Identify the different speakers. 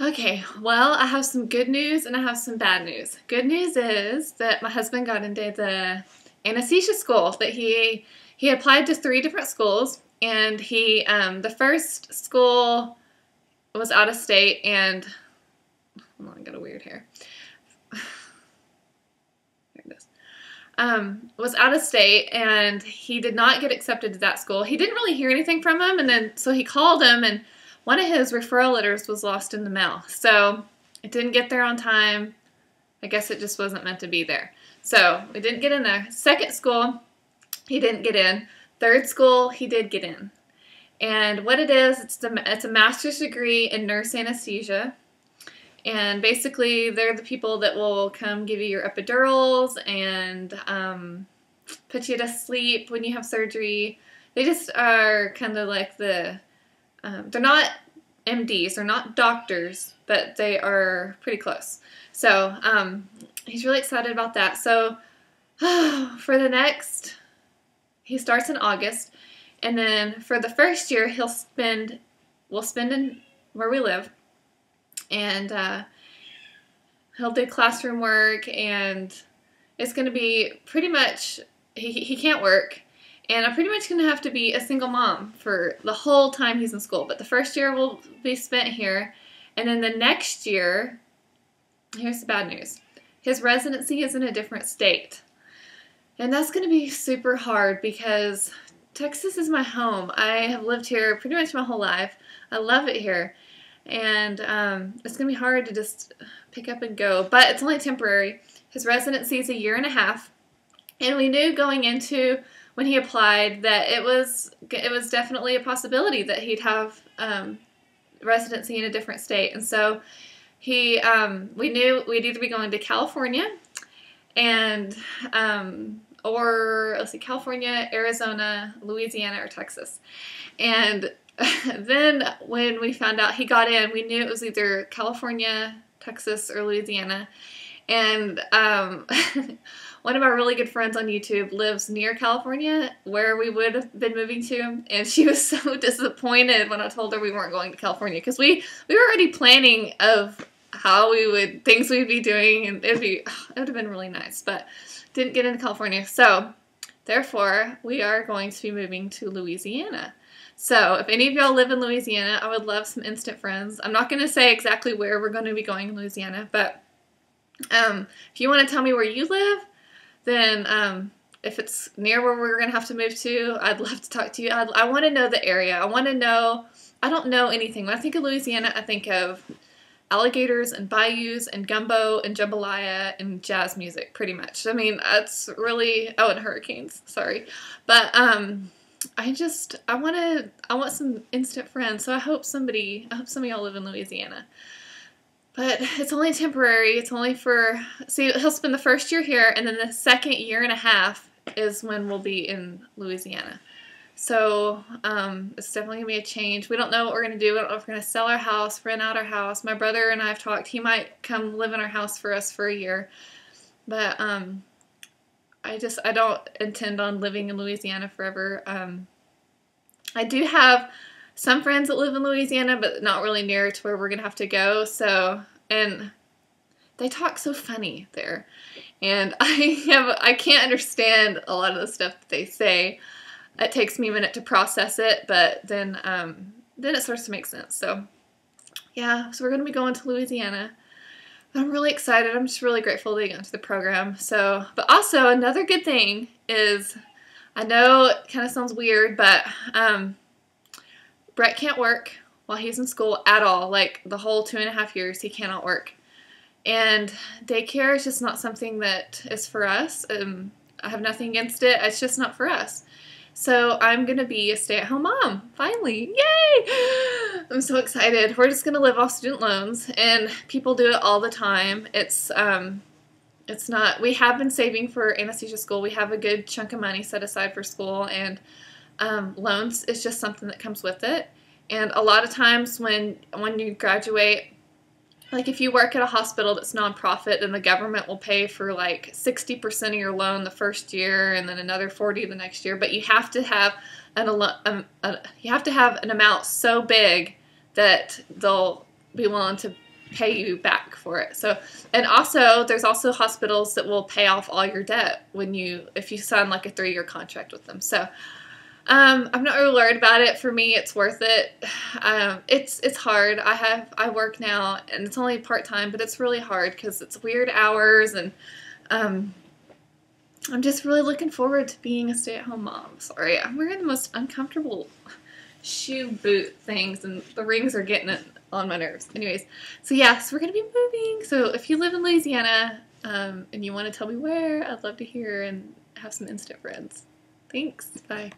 Speaker 1: Okay, well, I have some good news and I have some bad news. Good news is that my husband got into the anesthesia school. That he applied to 3 different schools, and the first school was out of state, and hold on, I got a weird hair. There it is. Was out of state, and he did not get accepted to that school. He didn't really hear anything from him, and then so he called him, and one of his referral letters was lost in the mail. So it didn't get there on time. I guess it just wasn't meant to be there. So we didn't get in there. Second school, he didn't get in. Third school, he did get in. And what it is, it's a master's degree in nurse anesthesia. And basically, they're the people that will come give you your epidurals and put you to sleep when you have surgery. They just are kind of like they're not MDs, they're not doctors, but they are pretty close. So he's really excited about that. So he starts in August, and then for the first year we'll spend in where we live, and he'll do classroom work, and it's going to be pretty much, he can't work. And I'm pretty much going to have to be a single mom for the whole time he's in school. But the first year will be spent here. And then the next year, here's the bad news. His residency is in a different state. And that's going to be super hard because Texas is my home. I have lived here pretty much my whole life. I love it here. And it's going to be hard to just pick up and go. But it's only temporary. His residency is 1.5 years. And we knew going into when he applied that it was definitely a possibility that he'd have residency in a different state. And so we knew we'd either be going to California and or let's see, California, Arizona, Louisiana, or Texas. And then when we found out he got in, we knew it was either California, Texas, or Louisiana. And one of our really good friends on YouTube lives near California, where we would have been moving to, and she was so disappointed when I told her we weren't going to California, because we were already planning of how things we'd be doing, and it would have been really nice, but didn't get into California. So therefore, we are going to be moving to Louisiana. So if any of y'all live in Louisiana, I would love some instant friends. I'm not going to say exactly where we're going to be going in Louisiana, but if you want to tell me where you live, then if it's near where we're going to have to move to, I'd love to talk to you. I want to know the area. I want to know. I don't know anything. When I think of Louisiana, I think of alligators and bayous and gumbo and jambalaya and jazz music, pretty much. I mean, that's really, oh, and hurricanes, sorry. But I want some instant friends, so I hope some of y'all live in Louisiana. But it's only temporary. It's only he'll spend the first year here, and then the second 1.5 years is when we'll be in Louisiana. So it's definitely going to be a change. We don't know what we're going to do. We don't know if we're going to sell our house, rent out our house. My brother and I have talked. He might come live in our house for us for a year. But I don't intend on living in Louisiana forever. I do have some friends that live in Louisiana, but not really near to where we're going to have to go. So, and they talk so funny there. And I can't understand a lot of the stuff that they say. It takes me a minute to process it, but then it starts to make sense. So, yeah, so we're going to be going to Louisiana. I'm really excited. I'm just really grateful to get into the program. So, but also another good thing is, I know it kind of sounds weird, but Brett can't work while he's in school at all. Like the whole 2.5 years, he cannot work. And daycare is just not something that is for us. I have nothing against it. It's just not for us. So I'm going to be a stay-at-home mom, finally. Yay! I'm so excited. We're just going to live off student loans, and people do it all the time. It's not, we have been saving for anesthesia school. We have a good chunk of money set aside for school, and loans is just something that comes with it. And a lot of times when you graduate, like if you work at a hospital that's nonprofit, then the government will pay for like 60% of your loan the first year and then another 40% the next year. But you have to have an amount so big that they'll be willing to pay you back for it. So, and also there's also hospitals that will pay off all your debt if you sign like a 3-year contract with them. So I'm not really worried about it. For me, it's worth it. It's hard. I work now, and it's only part-time, but it's really hard because it's weird hours, and I'm just really looking forward to being a stay-at-home mom. Sorry, I'm wearing the most uncomfortable shoe boot things, and the rings are getting it on my nerves. Anyways, so yeah, so we're gonna be moving. So if you live in Louisiana, and you want to tell me where, I'd love to hear and have some instant friends. Thanks. Bye.